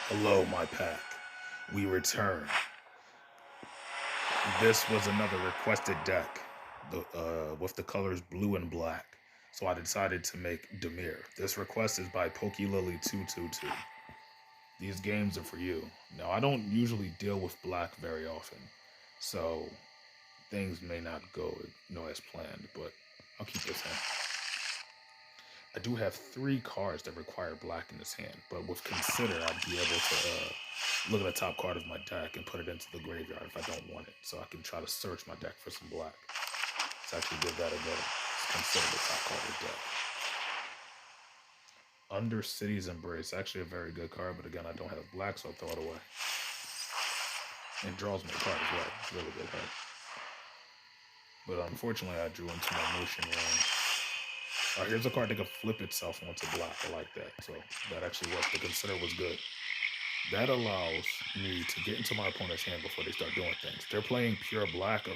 Hello, my pack. We return. This was another requested deck with the colors blue and black. So I decided to make Dimir. This request is by PokeLily222. These games are for you. Now, I don't usually deal with black very often, so things may not go as planned, but I'll keep this in. I do have 3 cards that require black in this hand, but with Consider, I'd be able to look at the top card of my deck and put it into the graveyard if I don't want it, so I can try to search my deck for some black. Let's actually give that a go. Let's consider the top card of the deck. Under City's Embrace, actually a very good card, but again, I don't have black, so I'll throw it away. And draws me a card as well. It's a really good card. But unfortunately, I drew into my motion ring. Alright, here's a card that can flip itself onto black. I like that. So that actually worked. The Consider was good. That allows me to get into my opponent's hand before they start doing things. They're playing pure black,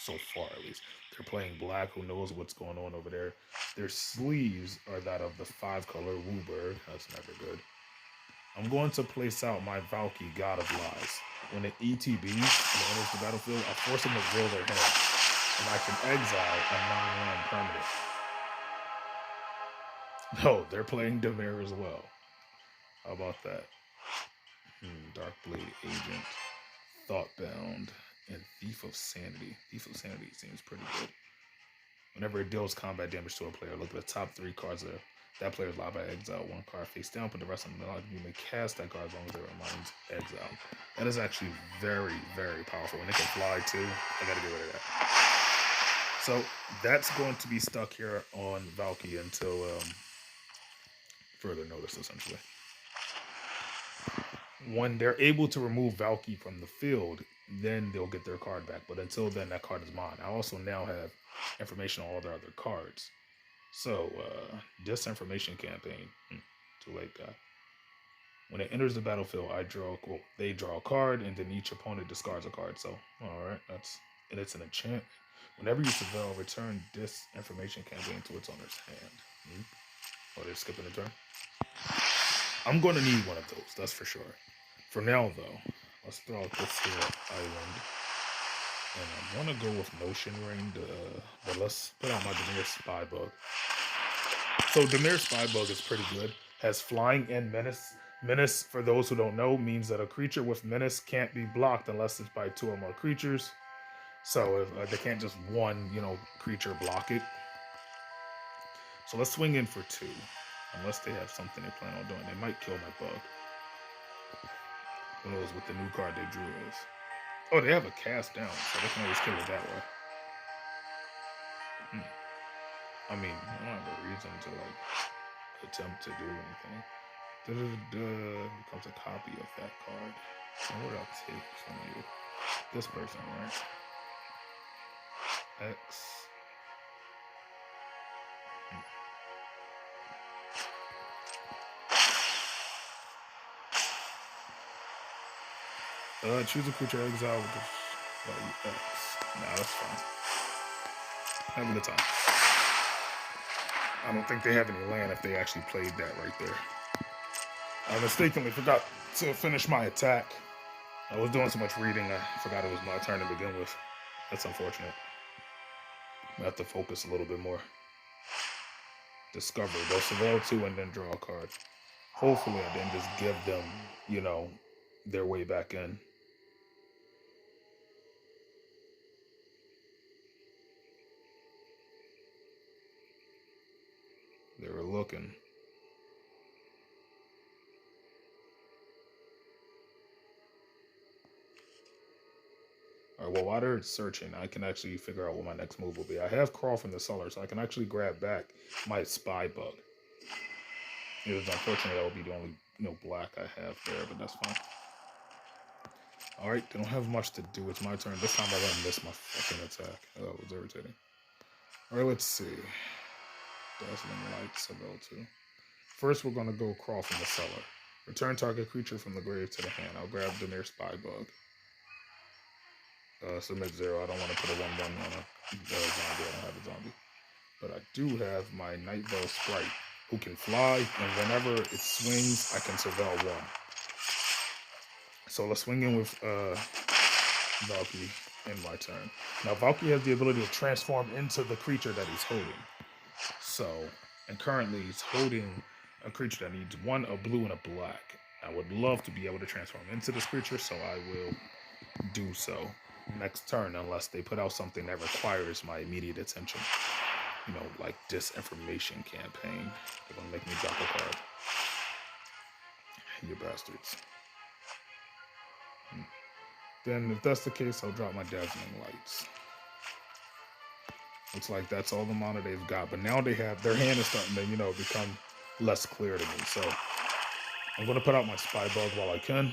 so far at least. They're playing black. Who knows what's going on over there? Their sleeves are that of the 5-color Wooburg. That's never good. I'm going to place out my Valky, God of Lies. When it ETBs and it enters the battlefield, I force them to drill their hand. And I can exile a 9-land permanent. No, they're playing Dimir as well. How about that? Darkblade Agent, Thoughtbound, and Thief of Sanity. Thief of Sanity seems pretty good. Whenever it deals combat damage to a player, look at the top 3 cards of that player's live by exile 1 card face down, put the rest of them alive. You may cast that card as long as it remains exile. That is actually very, very powerful. And it can fly too. I gotta get rid of that. So that's going to be stuck here on Valky until further notice, essentially. When they're able to remove Valky from the field, then they'll get their card back. But until then, that card is mine. I also now have information on all their other cards. So, Disinformation Campaign. Too late, guy. When it enters the battlefield, they draw a card, and then each opponent discards a card. So, alright, and it's an enchantment. Whenever you surveil, return Disinformation Campaign to its owner's hand. Oh, they're skipping a turn? I'm going to need one of those, that's for sure. For now, though, let's throw out this here island. And I want to go with Motion Ring, but let's put out my Dimir Spybug. So Dimir Spybug is pretty good. Has flying and menace. Menace, for those who don't know, means that a creature with menace can't be blocked unless it's by 2 or more creatures. So if, they can't just one, creature block it. So let's swing in for 2. Unless they have something they plan on doing. They might kill my bug. Who knows what the new card they drew is. Oh, they have a cast down, so they can always kill it that way. I mean, I don't have a reason to, attempt to do anything. Becomes a copy of that card. So what I'll take from you. This person, right? X. Choose a creature exile with the value X. Nah, that's fine. Have a good time. I don't think they have any land if they actually played that right there. I mistakenly forgot to finish my attack. I was doing so much reading, I forgot it was my turn to begin with. That's unfortunate. I have to focus a little bit more. Discover. They'll surveil 2 and then draw a card. Hopefully I didn't just give them, their way back in. They were looking. Alright, well, while they're searching, I can actually figure out what my next move will be. I have Crawl from the Cellar, so I can actually grab back my Spybug. It was unfortunate that would be the only black I have there, but that's fine. Alright, they don't have much to do. It's my turn. This time I didn't miss my fucking attack. Oh, that was irritating. Alright, let's see. Dazzling Light, Seville 2. First, we're going to go Crawl from the Cellar. Return target creature from the grave to the hand. I'll grab Dimir Spybug. Submit 0. I don't want to put a 1-1 on a zombie. I don't have a zombie. But I do have my Night Veil Sprite, who can fly, and whenever it swings, I can surveil 1. So let's swing in with Valky in my turn. Now Valky has the ability to transform into the creature that he's holding. So, and currently he's holding a creature that needs one, a blue, and a black. I would love to be able to transform into this creature, so I will do so next turn, unless they put out something that requires my immediate attention. You know, like disinformation campaign. They're gonna make me drop a card. You bastards. Then, if that's the case, I'll drop my Dazzling Lights. Looks like that's all the mana they've got. But now they have, their hand is starting to, you know, become less clear to me. So I'm going to put out my Spy Bug while I can.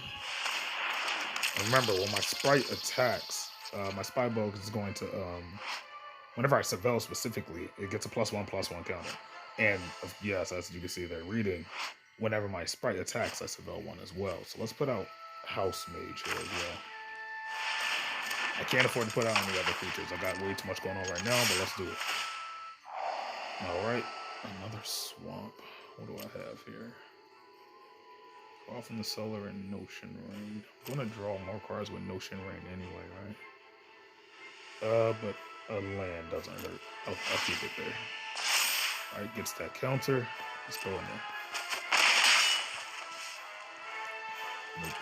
And remember, when my Sprite attacks, my Spy Bug is going to, whenever I Seville specifically, it gets a +1/+1 counter. And yes, as you can see there reading, whenever my Sprite attacks, I Seville 1 as well. So let's put out House Mage here as well. I can't afford to put out any other creatures. I got way too much going on right now, but let's do it. Alright, another swamp. What do I have here? Draw from the Solar and Notion Rain. I'm gonna draw more cards with Notion Rain anyway, right? But a land doesn't hurt. I'll keep it there. Alright, gets that counter. Let's go in there. Nope.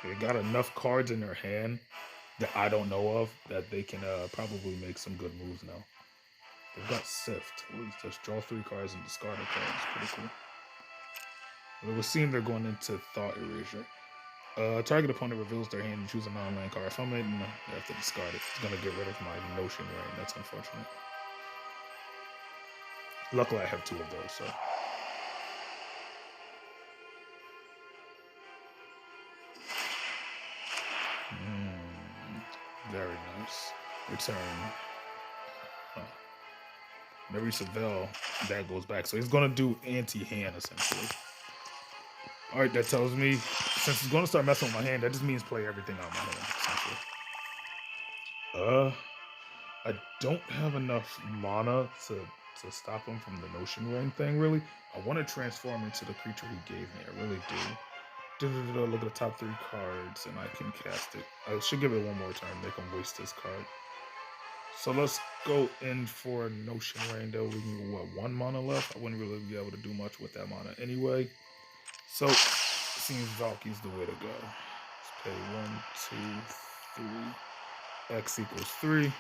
They got enough cards in their hand that I don't know of that they can probably make some good moves now. They've got Sift. What is this? Draw 3 cards and discard a card. It's pretty cool. But it would seem they're going into Thought Erasure. Target opponent reveals their hand and choose a non-land card. If I'm in, they have to discard it. It's going to get rid of my Notion Rain. That's unfortunate. Luckily, I have 2 of those, so. Very nice. Return. Every Seville, that goes back. So he's going to do anti-hand, essentially. Alright, that tells me, since he's going to start messing with my hand, that just means play everything out of my hand, essentially. I don't have enough mana to stop him from the Notion Rain thing, really. I want to transform into the creature he gave me. I really do. Look at the top 3 cards, and I can cast it. I should give it one more turn, make him waste this card. So let's go in for Notion Rain, though. We can, what, 1 mana left? I wouldn't really be able to do much with that mana anyway. So, it seems Valky's the way to go. Let's pay 1, 2, 3. X equals 3.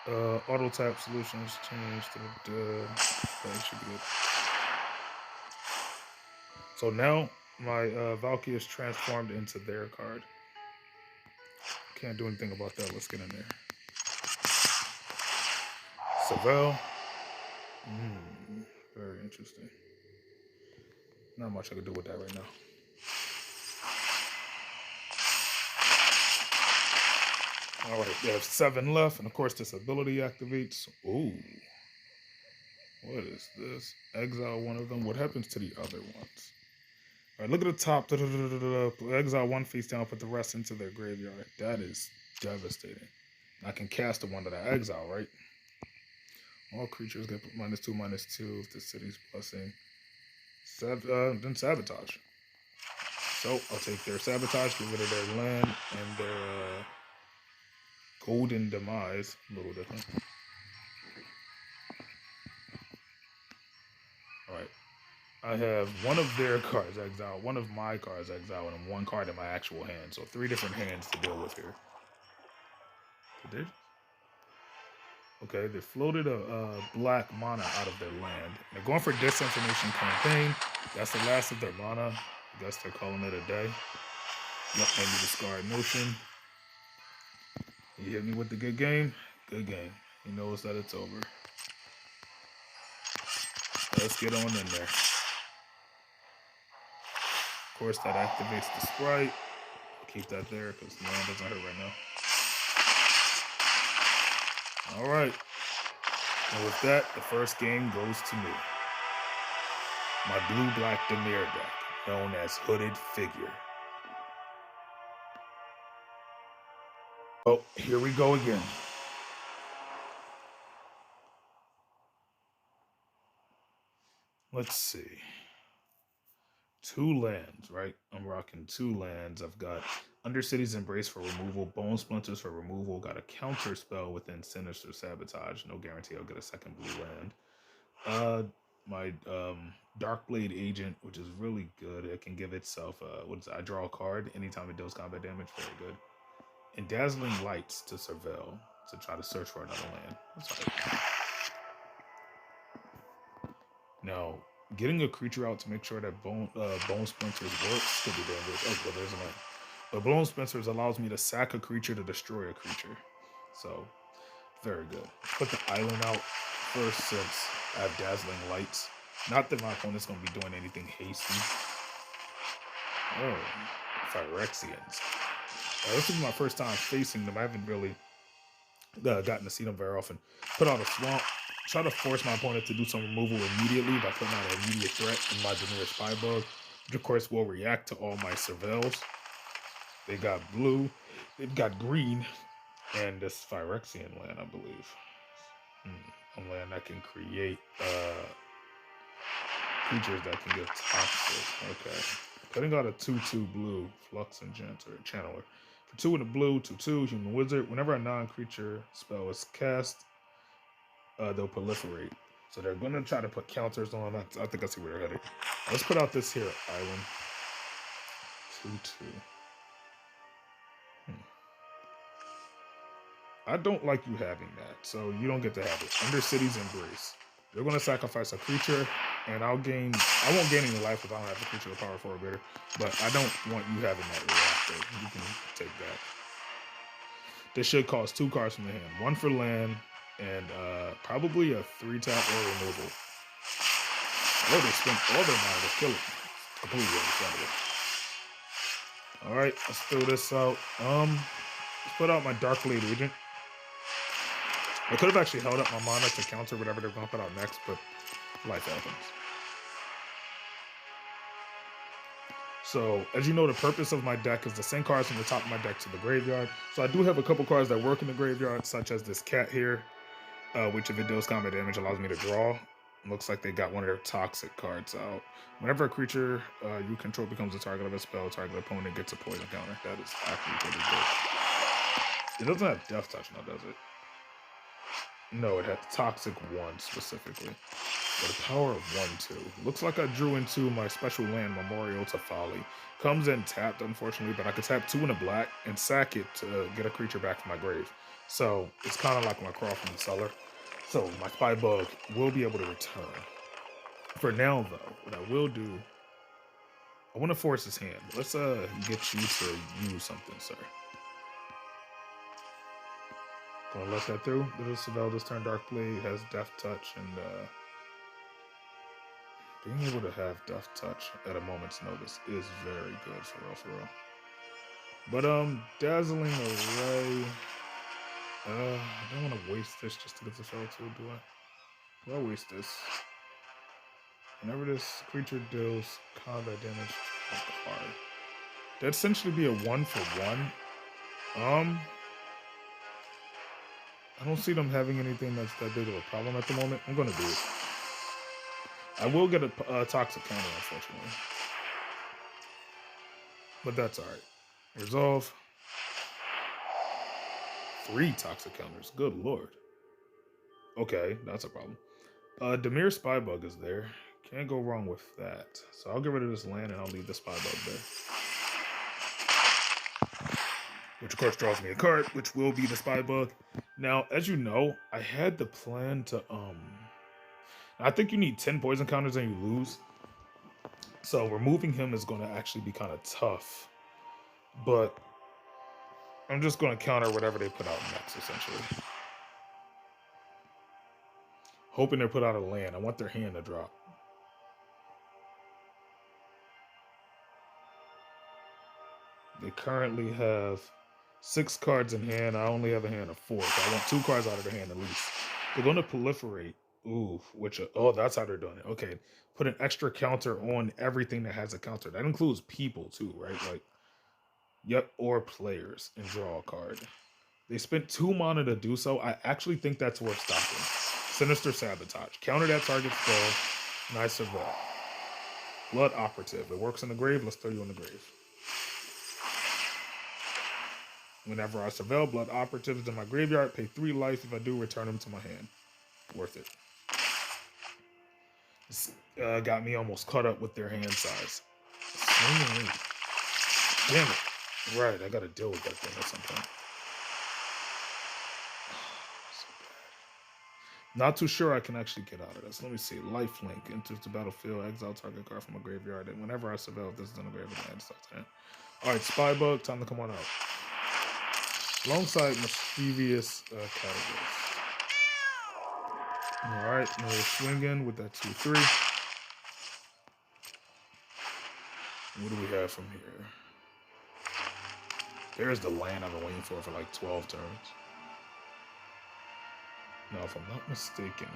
Auto tap solutions changed to that should be good. So now my Valky is transformed into their card. Can't do anything about that. Let's get in there. Seville. Very interesting. Not much I could do with that right now. Alright, they have 7 left, and of course this ability activates. Ooh. What is this? Exile one of them. What happens to the other ones? Alright, look at the top. Exile 1 face down, put the rest into their graveyard. That is devastating. I can cast the one that I exile, right? All creatures get -2/-2 if the city's blessing. Then sabotage. So I'll take their sabotage, get rid of their land and their golden demise. A little different. Alright. I have one of their cards exiled, one of my cards exiled, and 1 card in my actual hand. So 3 different hands to deal with here. Did they? Okay, they floated a black mana out of their land. They're going for disinformation campaign. That's the last of their mana. I guess they're calling it a day. Let me discard Notion. You hit me with the good game? Good game. He knows that it's over. Let's get on in there. Of course, that activates the Sprite. I'll keep that there because the land doesn't hurt right now. Alright. And with that, the first game goes to me. My blue-black Dimir deck, known as Hooded Figure. Oh, here we go again. Let's see. 2 lands, right? I'm rocking 2 lands. I've got Undercity's Embrace for removal, Bone Splinters for removal, got a counter spell within Sinister Sabotage. No guarantee I'll get a second blue land. My Darkblade Agent, which is really good. It can give itself I draw a card anytime it deals combat damage. Very good. And Dazzling Lights to surveil to try to search for another land. That's all right. Now, getting a creature out to make sure that Bone Splinters works could be dangerous. Oh, well, there's a land. But Bone Splinters allows me to sack a creature to destroy a creature. So, very good. Put the island out first since I have Dazzling Lights. Not that my opponent's going to be doing anything hasty. Oh, Phyrexians. This is my first time facing them. I haven't really gotten to see them very often. Put out a swamp. Try to force my opponent to do some removal immediately by putting out an immediate threat in my Dimir Spybug, which of course will react to all my surveils. They got blue, they've got green, and this Phyrexian land, I believe. A land that can create creatures that can get toxic. Okay. Putting out a 2/2 blue Flux Enchanter Channeler. For 2 in the blue, 2/2 Human Wizard. Whenever a non-creature spell is cast, they'll proliferate. So they're going to try to put counters on. I think I see where they're headed. Let's put out this here island. 2/2. I don't like you having that, so you don't get to have it. Undercity's Embrace. They're going to sacrifice a creature, and I won't gain any life if I don't have a creature with power 4 or greater, but I don't want you having that reactor. You can take that. This should cost 2 cards from the hand. 1 for land, and probably a 3-tap or removal. Oh, they spent all their mana to kill it. Completely understandable. Alright, let's throw this out. Let's put out my Darkblade Agent. I could have actually held up my mana to counter whatever they're going to put out next, but life happens. So, as you know, the purpose of my deck is to send cards from the top of my deck to the graveyard. So I do have a couple cards that work in the graveyard, such as this cat here, which if it deals combat damage allows me to draw. Looks like they got one of their toxic cards out. Whenever a creature you control becomes a target of a spell, target opponent gets a poison counter. That is actually pretty good. It doesn't have Death Touch now, does it? No, it had Toxic 1 specifically. With a power of 1/2. Looks like I drew into my special land, Memorial to Folly. Comes in tapped, unfortunately, but I could tap 2 in a black and sack it to get a creature back from my grave. So it's kind of like my crawl from the cellar. So my Spybug will be able to return. For now, though, what I will do, I want to force his hand. Let's get you to use something, sir. Gonna let that through. Little Savell this turn Darkblade has Death Touch, and being able to have Death Touch at a moment's notice is very good for real. But Dazzling Array. I don't want to waste this just to get the spell too, do I? Do I waste this? Whenever this creature deals combat damage to a card. That'd essentially be a 1-for-1. I don't see them having anything that's that big of a problem at the moment. I'm gonna do it. I will get a toxic counter, unfortunately. But that's alright. Resolve. 3 toxic counters. Good lord. Okay, that's a problem. Dimir Spybug is there. Can't go wrong with that. So I'll get rid of this land and I'll leave the Spybug there. Which of course draws me a card, which will be the Spybug. Now, as you know, I had the plan to I think you need 10 poison counters and you lose. So removing him is going to actually be kind of tough. But I'm just going to counter whatever they put out next, essentially. Hoping they put out a land. I want their hand to drop. They currently have 6 cards in hand. I only have a hand of 4, so I want 2 cards out of their hand at least. They're going to proliferate. Ooh, that's how they're doing it. Okay, put an extra counter on everything that has a counter. That includes people too, right? Like, yep, or players, and draw a card. They spent 2 mana to do so. I actually think that's worth stopping. Sinister Sabotage. Counter that target spell. Nice of that. Blood Operative. It works in the grave. Let's throw you in the grave. Whenever I surveil blood operatives in my graveyard, pay 3 life. If I do, return them to my hand. Worth it. This got me almost caught up with their hand size. Damn it. Right, I gotta deal with that thing at some point. Not too sure I can actually get out of this. Let me see. Lifelink. Enters the battlefield. Exile target card from a graveyard. And whenever I surveil, this is in the graveyard. Alright, Spybug. Time to come on out. Alongside mischievous categories. Alright, now we're swinging with that 2-3. What do we have from here? There's the land I've been waiting for like 12 turns. Now, if I'm not mistaken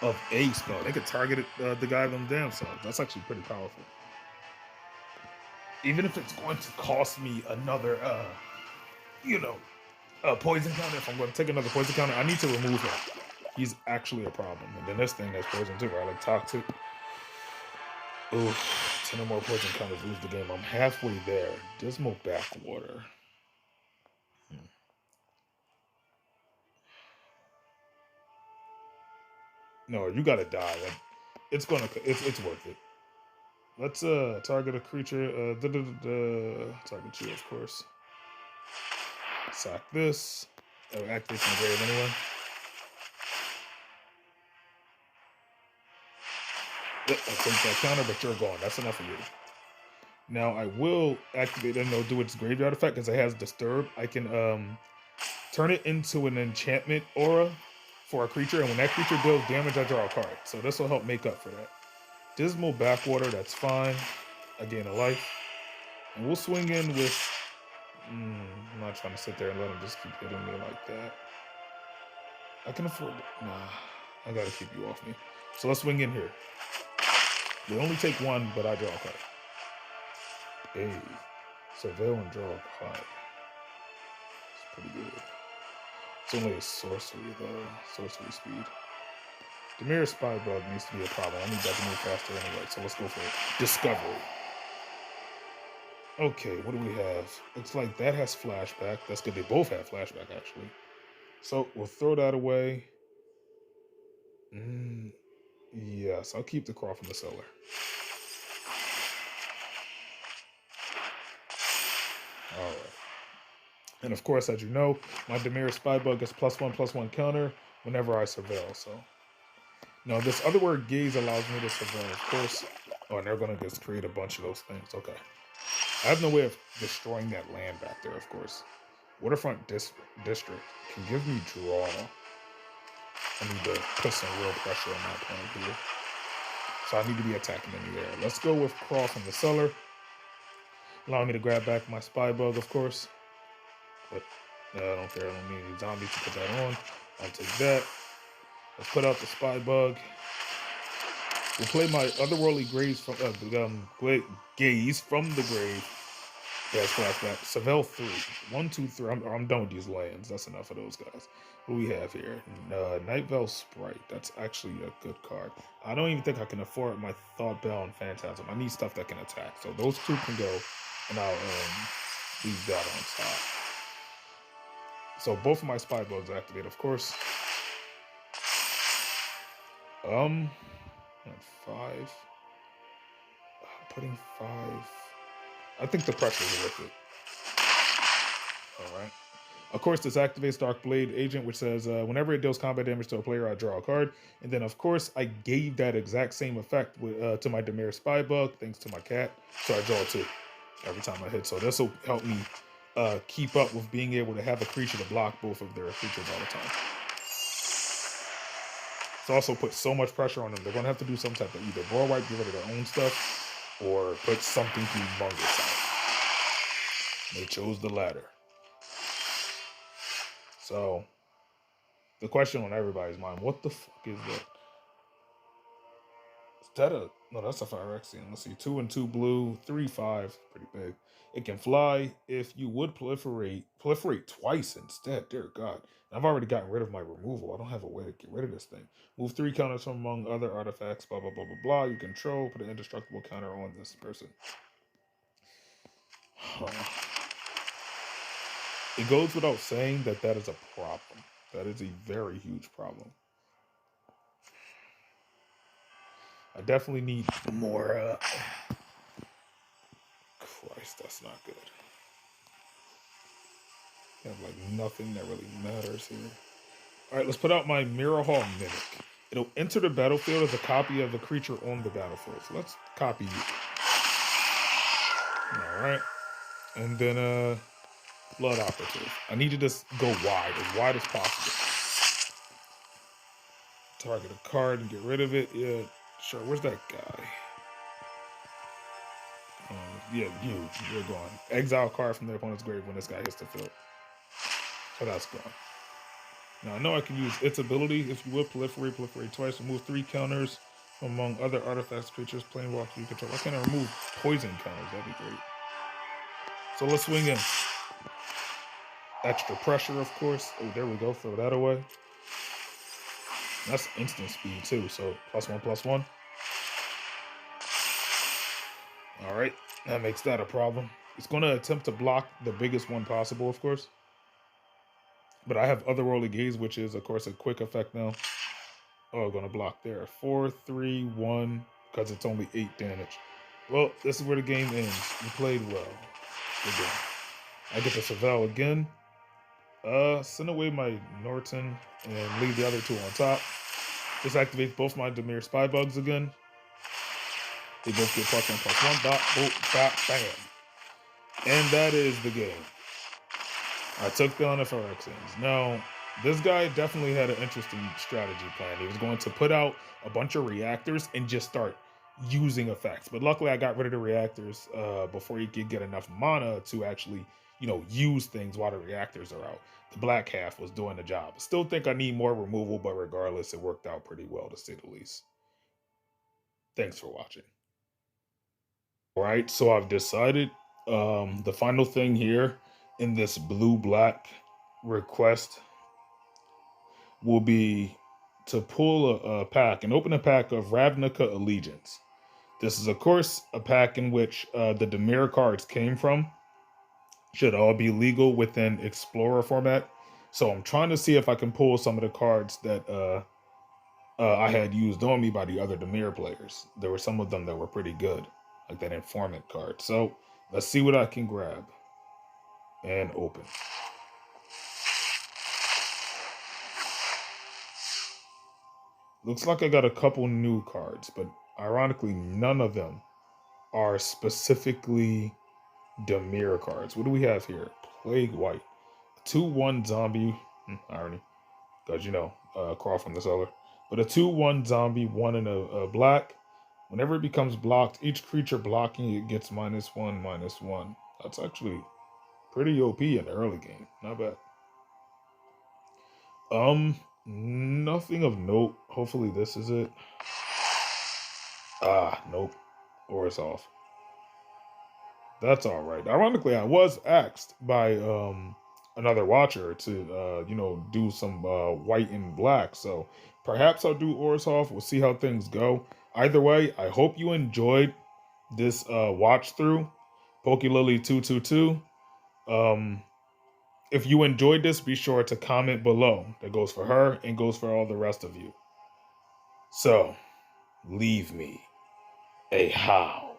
here, of a spell, they could target the guy them damn selves. That's actually pretty powerful. Even if it's going to cost me another, poison counter. If I'm going to take another poison counter, I need to remove him. He's actually a problem. And then this thing has poison too, right? Like toxic. Ooh, 10 or more poison counters lose the game. I'm halfway there. Dismal Backwater. No, you gotta die. It's worth it. Let's target a creature. Target you, of course. Sack this. Activate from the grave anyway. Yep, I take that counter, but you're gone. That's enough of you. Now I will activate and do its graveyard effect because it has Disturb. I can turn it into an enchantment aura for a creature, and when that creature deals damage, I draw a card. So this will help make up for that. Dismal Backwater, that's fine. I gain a life. And we'll swing in with... I'm not trying to sit there and let him just keep hitting me like that. I can afford it. Nah, I gotta keep you off me. So let's swing in here. They only take one, but I draw a card. Hey, surveil and draw a card. It's pretty good. It's only a sorcery, though. Sorcery speed. Dimir Spybug needs to be a problem. I need that to move faster anyway, so let's go for it. Discovery. Okay, what do we have? Looks like that has flashback. That's good. They both have flashback, actually. So we'll throw that away. Yes, I'll keep the Crawl from the Cellar. Alright. And of course, as you know, my Dimir Spybug gets +1/+1 counter whenever I surveil, so. Now, this other word, Gaze, allows me to surveil, of course. Oh, and they're going to just create a bunch of those things. Okay. I have no way of destroying that land back there, of course. Waterfront District can give me draw. I need to put some real pressure on my opponent here. So I need to be attacking in the air. Let's go with Crawl from the Cellar. Allow me to grab back my Spybug, of course. But I don't care. I don't need any zombies to put that on. I'll take that. Let's put out the Spybug. We'll play my Otherworldly Gaze from Gaze from the grave. Yeah, flashback. Surveil 3. 1, 2, 3. I'm done with these lands. That's enough of those guys. What do we have here? Night Veil Sprite. That's actually a good card. I don't even think I can afford my Thought Bell and Phantasm. I need stuff that can attack. So those two can go, and I'll leave that on top. So both of my Spybugs activate, of course. At 5. Putting 5. I think the pressure is worth it. Alright. Of course, this activates Dark Blade Agent, which says, whenever it deals combat damage to a player, I draw a card. And then, of course, I gave that exact same effect to my Dimir Spybug, thanks to my cat. So I draw 2 every time I hit. So this will help me keep up with being able to have a creature to block both of their creatures all the time. It's also put so much pressure on them. They're going to have to do some type of either board wipe, get rid of their own stuff, or put something humongous out. They chose the latter. So, the question on everybody's mind, what the fuck is that? No, that's a Phyrexian. Let's see, 2 and 2 blue, 3/5, pretty big. It can fly. If you would proliferate twice instead. Dear God, I've already gotten rid of my removal. I don't have a way to get rid of this thing. Move 3 counters from among other artifacts. Blah blah blah blah blah. You control. Put an indestructible counter on this person. It goes without saying that that is a problem. That is a very huge problem. I definitely need more. Christ, that's not good. I have like nothing that really matters here. All right, let's put out my Mirror Hall Mimic. It'll enter the battlefield as a copy of a creature on the battlefield. So let's copy you. All right, and then Blood Operative. I need you to go wide as possible. Target a card and get rid of it. Yeah, sure. Where's that guy? Yeah, you're gone. Exile card from their opponent's grave when this guy hits the field. So that's gone. Now I know I can use its ability. If you would proliferate twice, remove 3 counters among other artifacts, creatures, planeswalkers you control. Why can't I remove poison counters? That'd be great. So let's swing in. Extra pressure, of course. Oh, there we go. Throw that away. That's instant speed too. So +1/+1. All right, that makes that a problem. It's going to attempt to block the biggest one possible, of course. But I have Otherworldly Gaze, which is, of course, a quick effect now. Oh, going to block there. 4, 3, 1, because it's only 8 damage. Well, this is where the game ends. You played well. Good game. I get to Savell again. Send away my Norton and leave the other 2 on top. This activates both my Dimir Spy Bugs again. They both get +1/+1. Dot, boop, dot, bam. And that is the game. I took down the Phyrexians. Now, this guy definitely had an interesting strategy plan. He was going to put out a bunch of reactors and just start using effects. But luckily, I got rid of the reactors before he could get enough mana to actually, use things while the reactors are out. The black half was doing the job. Still think I need more removal, but regardless, it worked out pretty well, to say the least. Thanks for watching. All right, so I've decided the final thing here in this blue-black request will be to pull a pack and open a pack of Ravnica Allegiance. This is, of course, a pack in which the Dimir cards came from. Should all be legal within Explorer format. So I'm trying to see if I can pull some of the cards that I had used on me by the other Dimir players. There were some of them that were pretty good, like that Informant card. So let's see what I can grab and open. Looks like I got a couple new cards, but ironically, none of them are specifically Dimir cards. What do we have here? Plague White. 2/1 zombie. Irony. Because, crawl from the cellar. But a 2/1 zombie, 1 in a black. Whenever it becomes blocked, each creature blocking it gets -1/-1. That's actually pretty OP in the early game. Not bad. Nothing of note. Hopefully this is it. Nope. Or it's off. That's all right. Ironically, I was asked by another watcher to do some white and black. So perhaps I'll do Orzhov. We'll see how things go. Either way, I hope you enjoyed this watch through. PokeLily222. If you enjoyed this, be sure to comment below. That goes for her and goes for all the rest of you. So, leave me a howl.